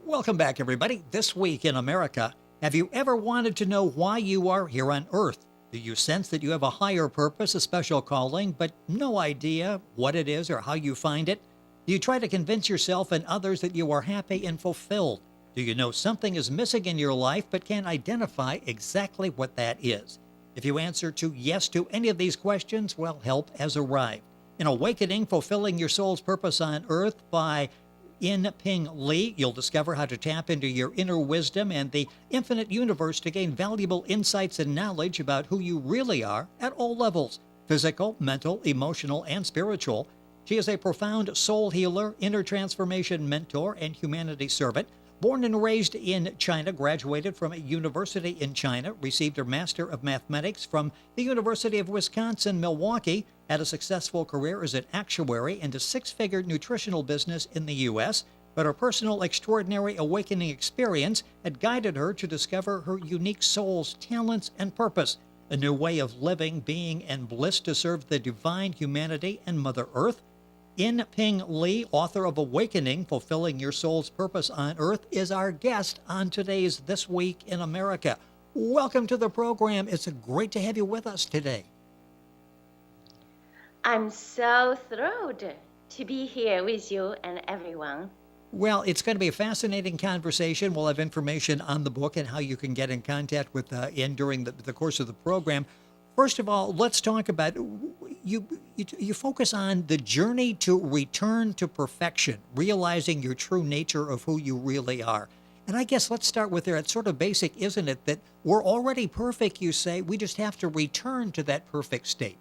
Welcome back, everybody. This week in America, have you ever wanted to know why you are here on Earth? Do you sense that you have a higher purpose, a special calling, but no idea what it is or how you find it? Do you try to convince yourself and others that you are happy and fulfilled? Do you know something is missing in your life but can't identify exactly what that is? If you answer to yes to any of these questions, well, help has arrived. In Awakening, Fulfilling Your Soul's Purpose on Earth by Yin Ping Li, you'll discover how to tap into your inner wisdom and the infinite universe to gain valuable insights and knowledge about who you really are at all levels: physical, mental, emotional, and spiritual. She is a profound soul healer, inner transformation mentor, and humanity servant. Born and raised in China, graduated from a university in China, received her Master of Mathematics from the University of Wisconsin-Milwaukee, had a successful career as an actuary and a six-figure nutritional business in the U.S., but her personal extraordinary awakening experience had guided her to discover her unique soul's talents and purpose, a new way of living, being, and bliss to serve the divine humanity and Mother Earth. Yin Ping Li, author of Awakening, Fulfilling Your Soul's Purpose on Earth, is our guest on today's This Week in America. Welcome to the program. It's great to have you with us today. I'm so thrilled to be here with you and everyone. Well, it's going to be a fascinating conversation. We'll have information on the book and how you can get in contact with Yin during the course of the program. First of all, let's talk about you focus on the journey to return to perfection, realizing your true nature of who you really are. And I guess let's start with there. It's sort of basic, isn't it, that we're already perfect, you say. We just have to return to that perfect state.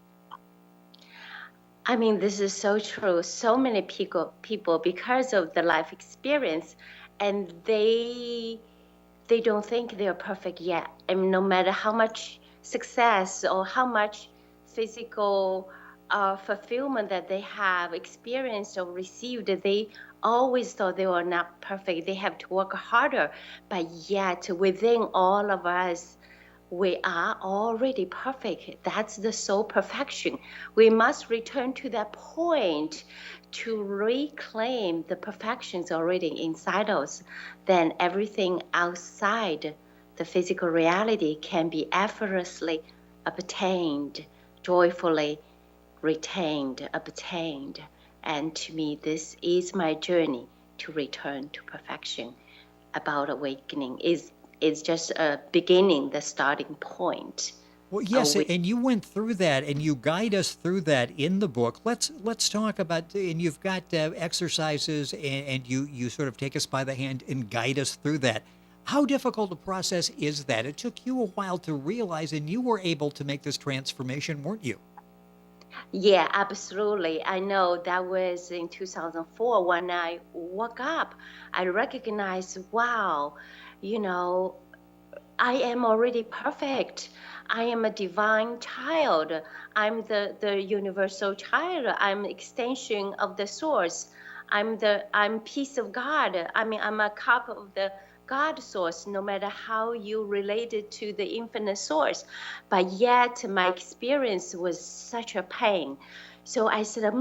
I mean, this is so true. So many people because of the life experience, and they don't think they're perfect yet. I mean, no matter how much success or how much physical fulfillment that they have experienced or received, they always thought they were not perfect. They have to work harder, but yet within all of us, we are already perfect. That's the soul perfection. We must return to that point to reclaim the perfections already inside us. Then everything outside the physical reality can be effortlessly obtained, joyfully retained, obtained. And to me, this is my journey to return to perfection. About awakening is just a beginning, the starting point. Well, yes, and you went through that, and you guide us through that in the book. Let's talk about, and you've got exercises, and you sort of take us by the hand and guide us through that. How difficult a process is that? It took you a while to realize, and you were able to make this transformation, weren't you? Yeah, absolutely. I know that was in 2004 when I woke up. I recognized, wow, you know, I am already perfect. I am a divine child. I'm the universal child. I'm extension of the source. I'm piece of God. I mean, I'm a cup of the God source, no matter how you related to the infinite source. But yet my experience was such a pain. So I said,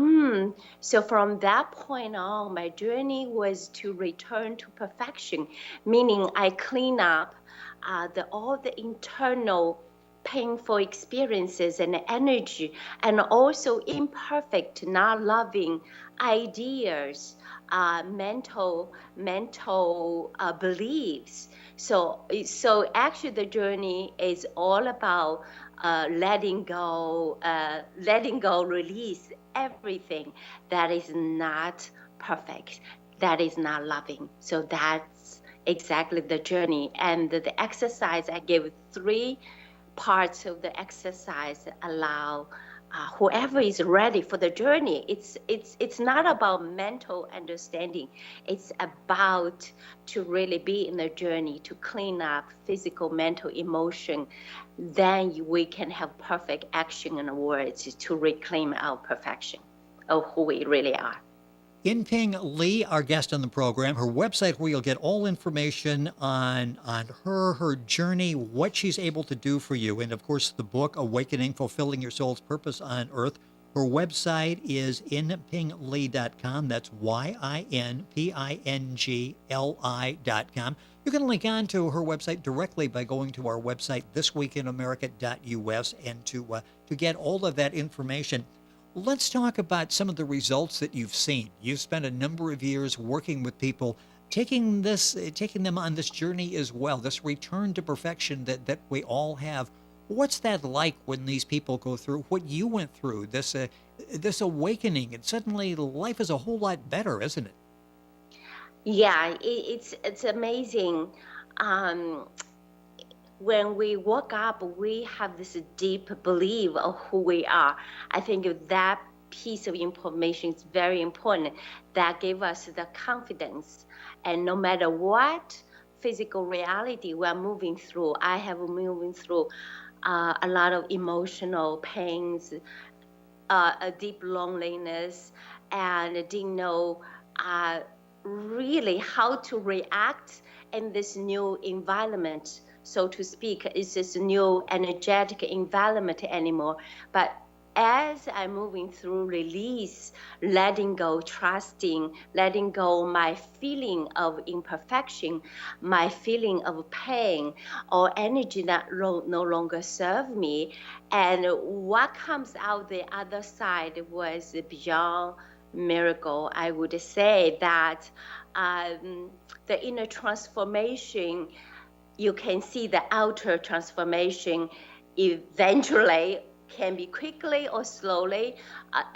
So from that point on, my journey was to return to perfection, meaning I clean up all the internal painful experiences and energy, and also imperfect, not loving ideas, mental beliefs. So actually, the journey is all about letting go, release everything that is not perfect, that is not loving. So that's exactly the journey. And the exercise, I gave 3 parts of the exercise allow whoever is ready for the journey. It's not about mental understanding. It's about to really be in the journey to clean up physical, mental, emotion. Then we can have perfect action and words to reclaim our perfection of who we really are. Yin Ping Li, our guest on the program, her website where you'll get all information on her journey, what she's able to do for you, and of course the book, Awakening, Fulfilling Your Soul's Purpose on Earth. Her website is yinpingli.com. That's YINPINGLI.com. You can link on to her website directly by going to our website, thisweekinamerica.us, and to get all of that information. Let's talk about some of the results that you've seen. You've spent a number of years working with people, taking them on this journey as well, this return to perfection that we all have. What's that like when these people go through what you went through, this awakening, and suddenly life is a whole lot better, isn't it? Yeah, it's amazing. Um, when we woke up, we have this deep belief of who we are. I think that piece of information is very important. That gave us the confidence. And no matter what physical reality we're moving through, I have moving through a lot of emotional pains, a deep loneliness, and didn't know really how to react in this new environment, so to speak. It's this new energetic environment anymore. But as I'm moving through release, letting go, trusting, letting go my feeling of imperfection, my feeling of pain or energy that no longer serve me, and what comes out the other side was beyond miracle. I would say that the inner transformation, you can see the outer transformation eventually can be quickly or slowly,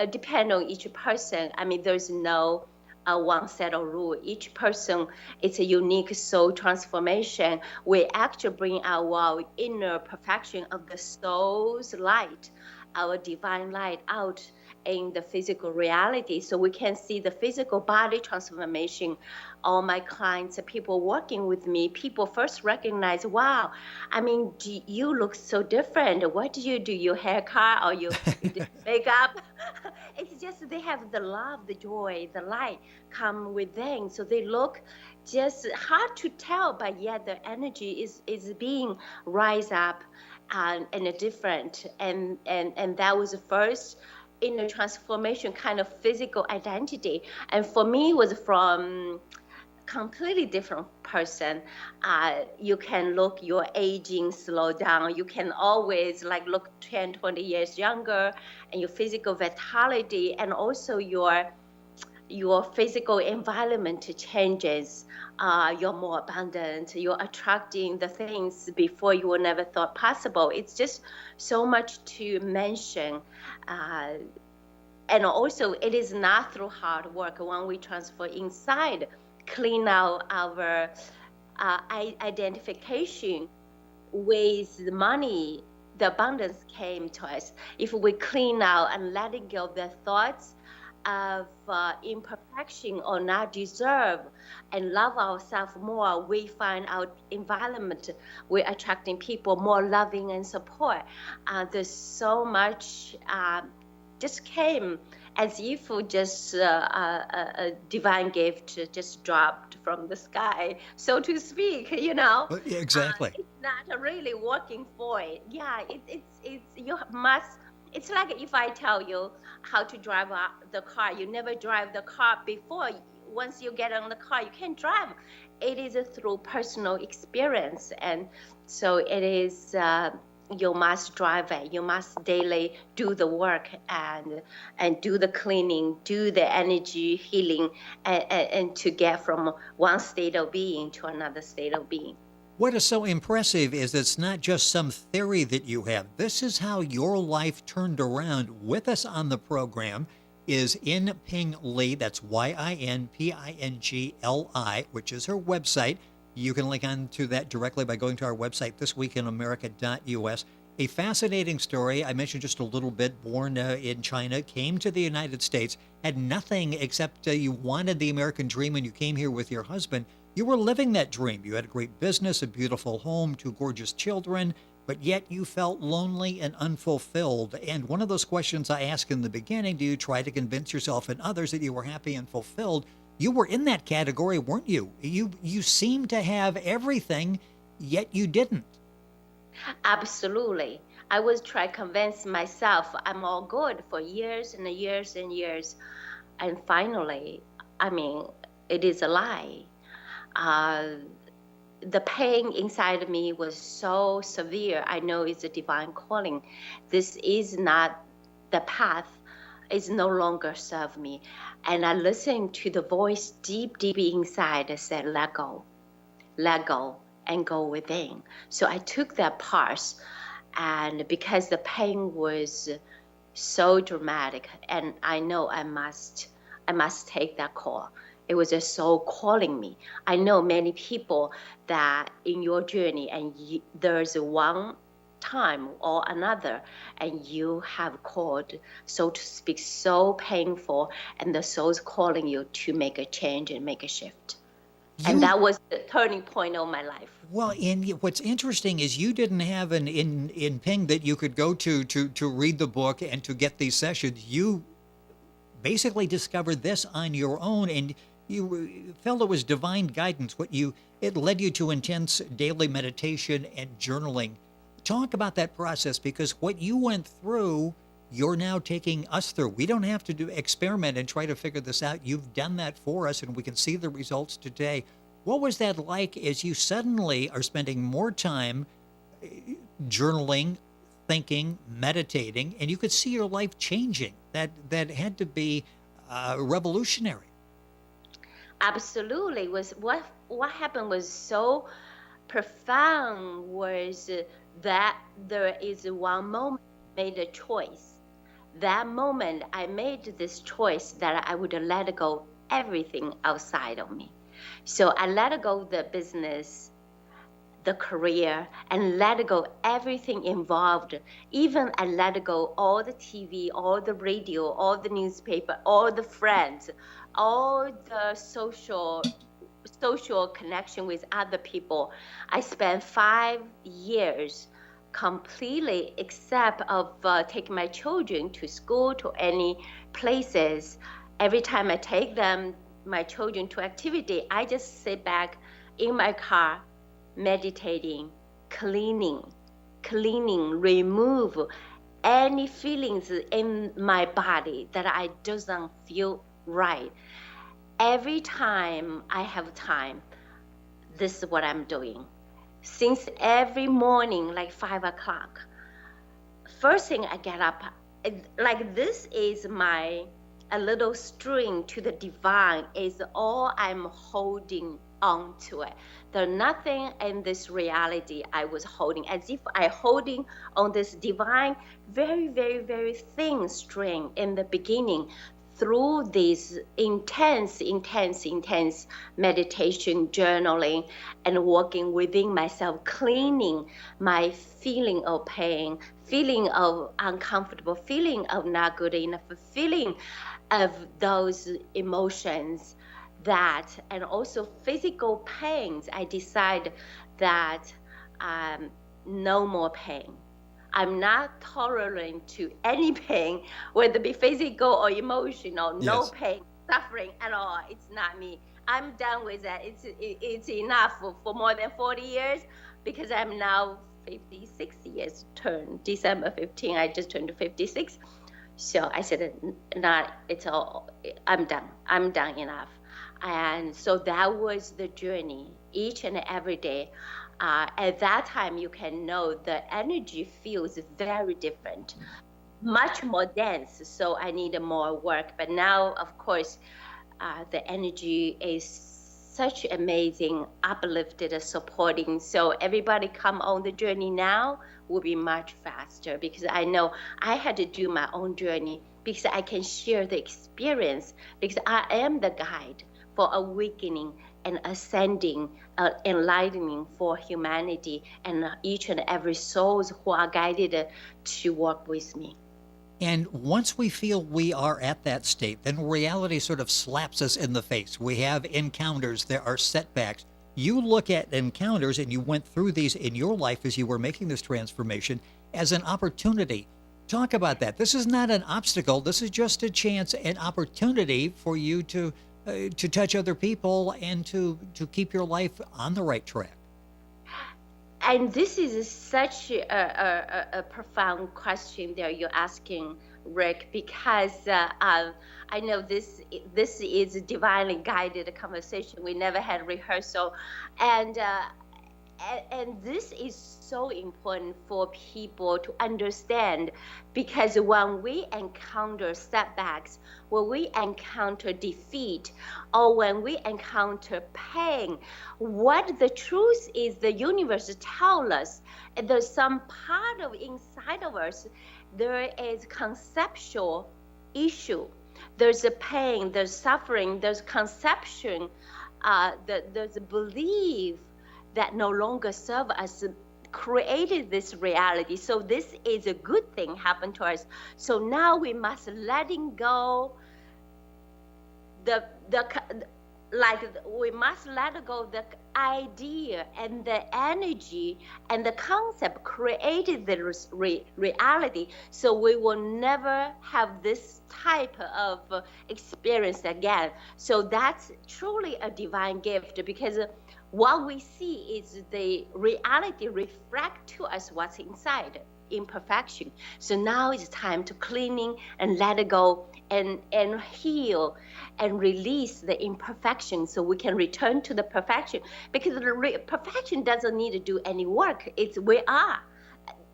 depend on each person. I mean, there's no one set of rule. Each person, it's a unique soul transformation. We actually bring our inner perfection of the soul's light, our divine light out in the physical reality, so we can see the physical body transformation. All my clients, people working with me, people first recognize, wow, I mean, you look so different. What do? Your hair cut or you do makeup? It's just they have the love, the joy, the light come within, so they look just hard to tell, but yet the energy is being rise up and different, and that was the first inner transformation, kind of physical identity. And for me, it was from completely different person. You can look your aging slow down. You can always like look 10, 20 years younger, and your physical vitality, and also your physical environment changes. You're more abundant. You're attracting the things before you were never thought possible. It's just so much to mention. And also, it is not through hard work. When we transfer inside, clean out our identification with the money, the abundance came to us. If we clean out and letting go of the thoughts of imperfection or not deserve, and love ourselves more, we find our environment, we're attracting people more loving and support. There's so much just came as if just a divine gift just dropped from the sky, so to speak, you know. Yeah, exactly. It's not really working for it. Yeah, it's you must. It's like if I tell you how to drive the car, you never drive the car before. Once you get on the car, you can't drive. It is through personal experience, and so it is. You must drive it. You must daily do the work and do the cleaning, do the energy healing, and to get from one state of being to another state of being. What is so impressive is it's not just some theory that you have. This is how your life turned around. With us on the program is Yin Ping Li. That's YINPINGLI, which is her website. You can link on to that directly by going to our website, thisweekinamerica.us. A fascinating story. I mentioned just a little bit, born in China, came to the United States, had nothing except you wanted the American dream, and you came here with your husband. You were living that dream. You had a great business, a beautiful home, two gorgeous children, but yet you felt lonely and unfulfilled. And one of those questions I asked in the beginning, do you try to convince yourself and others that you were happy and fulfilled? You were in that category, weren't you? You seemed to have everything, yet you didn't. Absolutely. I was trying to convince myself I'm all good for years and years and years. And finally, I mean, it is a lie. Uh, the pain inside of me was so severe. I know it's a divine calling. This is not the path. It's no longer serve me. And I listened to the voice deep, deep inside that said, let go, and go within. So I took that path, and because the pain was so dramatic, and I know I must take that call. It was a soul calling me. I know many people that in your journey, and there's one time or another, and you have called, so to speak, so painful, and the soul's calling you to make a change and make a shift. And that was the turning point of my life. Well, and what's interesting is you didn't have an in Ping that you could go to read the book and to get these sessions. You basically discovered this on your own, and you felt it was divine guidance. It led you to intense daily meditation and journaling. Talk about that process, because what you went through, you're now taking us through. We don't have to experiment and try to figure this out. You've done that for us, and we can see the results today. What was that like as you suddenly are spending more time journaling, thinking, meditating, and you could see your life changing? That had to be revolutionary. Absolutely. Was what happened was so profound, was that there is one moment I made a choice. That moment I made this choice that I would let go everything outside of me. So I let go the business, the career, and let go everything involved. Even I let go all the TV, all the radio, all the newspaper, all the friends, all the social connection with other people. I spent 5 years completely, except of taking my children to school, to any places. Every time I take my children to activity, I just sit back in my car, meditating, cleaning, remove any feelings in my body that I doesn't feel right. Every time I have time, this is what I'm doing. Since every morning, like 5 o'clock, first thing I get up, like this is a little string to the divine, is all I'm holding on to it. There's nothing in this reality I was holding, as if I holding on this divine, very, very, very thin string in the beginning. Through this intense meditation, journaling, and working within myself, cleaning my feeling of pain, feeling of uncomfortable, feeling of not good enough, feeling of those emotions, that, and also physical pains, I decide that no more pain. I'm not tolerant to any pain, whether it be physical or emotional. No Yes. pain, suffering at all. It's not me. I'm done with that. It's enough for more than 40 years, because I'm now 56 years turned. December 15, I just turned 56. So I said, it's all, I'm done enough. And so that was the journey, each and every day. At that time, you can know the energy feels very different, much more dense. So I needed more work. But now, of course, the energy is such amazing, uplifted, supporting. So everybody come on the journey now will be much faster, because I know I had to do my own journey, because I can share the experience, because I am the guide for awakening and ascending, enlightening for humanity and each and every souls who are guided to work with me. And once we feel we are at that state, then reality sort of slaps us in the face. We have encounters, there are setbacks. You look at encounters, and you went through these in your life as you were making this transformation, as an opportunity. Talk about that. This is not an obstacle. This is just a chance, an opportunity for you to touch other people and to keep your life on the right track. And this is such a profound question that you're asking, Rick, because I know this is a divinely guided conversation. We never had rehearsal, and this is so important for people to understand, because when we encounter setbacks, when we encounter defeat, or when we encounter pain, what the truth is, the universe tells us there's some part of inside of us, there is conceptual issue. There's a pain, there's suffering, there's conception, there's a belief that no longer serve us, created this reality. So this is a good thing happened to us. So now we must letting go we must let go the idea and the energy and the concept created the reality. So we will never have this type of experience again. So that's truly a divine gift, because what we see is the reality reflect to us what's inside, imperfection. So now it's time to cleaning and let it go and heal and release the imperfection, so we can return to the perfection, because the perfection doesn't need to do any work. It's we are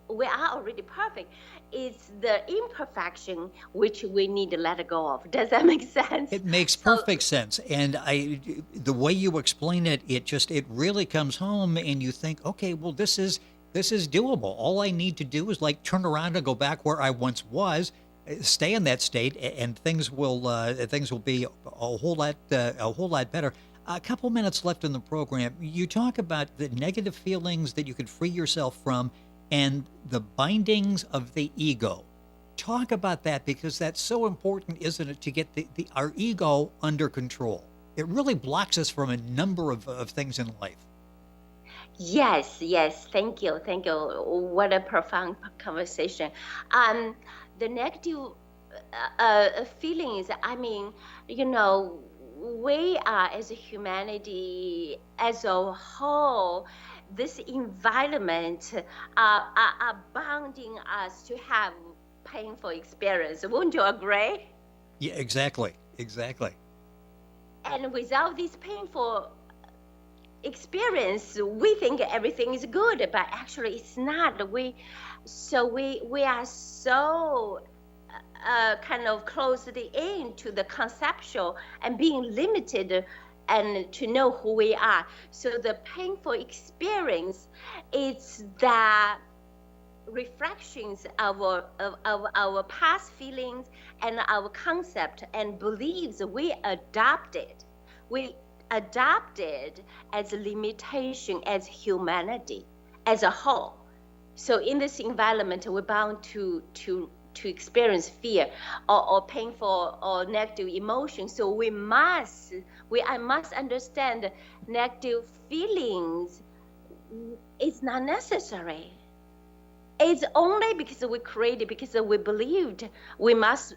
already perfect. It's the imperfection which we need to let go of. Does that make sense? It makes perfect sense. And the way you explain it, it really comes home, and you think, okay, well, this is doable. All I need to do is like turn around and go back where I once was, stay in that state, and things will be a whole lot better. A couple minutes left in the program. You talk about the negative feelings that you could free yourself from, and the bindings of the ego. Talk about that, because that's so important, isn't it, to get our ego under control. It really blocks us from a number of things in life. Yes, thank you. What a profound conversation. The negative feelings, I mean, we are, as a humanity as a whole, this environment are bounding us to have painful experience. Wouldn't you agree? Yeah, exactly. And without this painful experience, we think everything is good, but actually it's not. We are so kind of closed in to the conceptual and being limited and to know who we are. So the painful experience is the reflections of our past feelings and our concept and beliefs we adopted as a limitation, as humanity as a whole. So in this environment, we're bound to experience fear or painful or negative emotions. So I must understand negative feelings is not necessary. It's only because we created, because we believed we must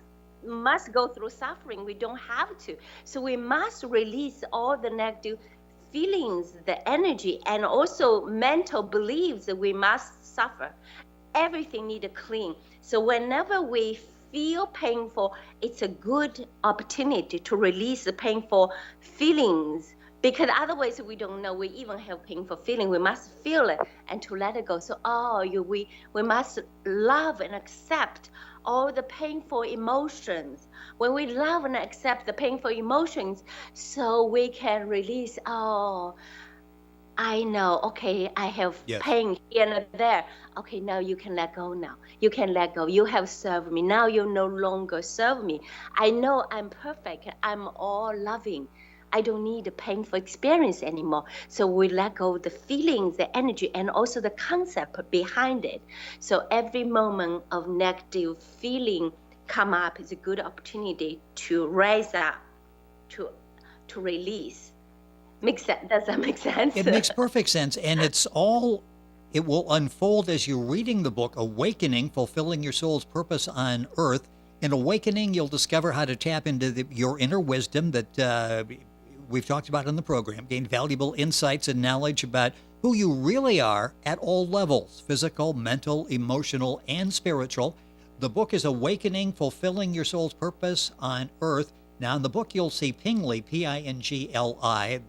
go through suffering. We don't have to. So we must release all the negative feelings, the energy, and also mental beliefs that we must suffer. Everything needs to clean. So whenever we feel painful, it's a good opportunity to release the painful feelings, because otherwise we don't know we even have painful feeling. We must feel it and to let it go. So we must love and accept all the painful emotions. When we love and accept the painful emotions, so we can release, I know, okay, I have pain here and there. Okay, now you can let go now. You can let go. You have served me. Now you no longer serve me. I know I'm perfect. I'm all loving. I don't need a painful experience anymore. So we let go of the feelings, the energy, and also the concept behind it. So every moment of negative feeling come up is a good opportunity to rise up, to release. Does that make sense? It makes perfect sense. And it will unfold as you're reading the book, Awakening, Fulfilling Your Soul's Purpose on Earth. In Awakening, you'll discover how to tap into your inner wisdom that we've talked about in the program, gain valuable insights and knowledge about who you really are at all levels, physical, mental, emotional, and spiritual. The book is Awakening, Fulfilling Your Soul's Purpose on Earth. Now, in the book, you'll see Ping Li, P-I-N-G-L-I.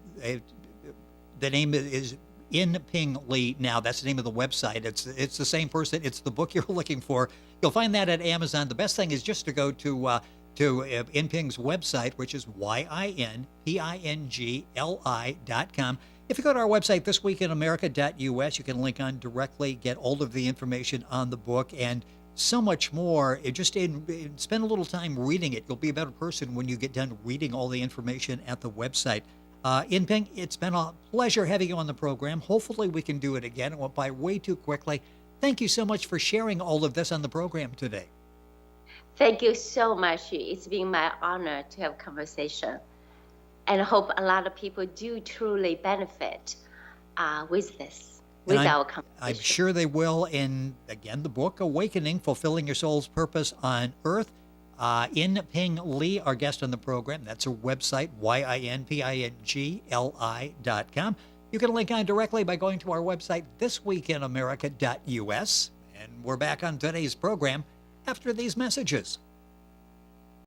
The name is Yin Ping Li. Now, that's the name of the website. It's the same person. It's the book you're looking for. You'll find that at Amazon. The best thing is just to go to Yin Ping's website, which is YINPINGLI.com. If you go to our website, thisweekinamerica.us, you can link on directly, get all of the information on the book, and so much more. Spend a little time reading it. You'll be a better person when you get done reading all the information at the website. Yin Ping, it's been a pleasure having you on the program. Hopefully we can do it again. It went by way too quickly. Thank you so much for sharing all of this on the program today. Thank you so much. It's been my honor to have a conversation, and I hope a lot of people do truly benefit with this, with our conversation. I'm sure they will. And again, the book, Awakening, Fulfilling Your Soul's Purpose on Earth. Yin Ping Li, our guest on the program. That's her website, YINPINGLI.com. You can link on directly by going to our website, thisweekinamerica.us. And we're back on today's program after these messages.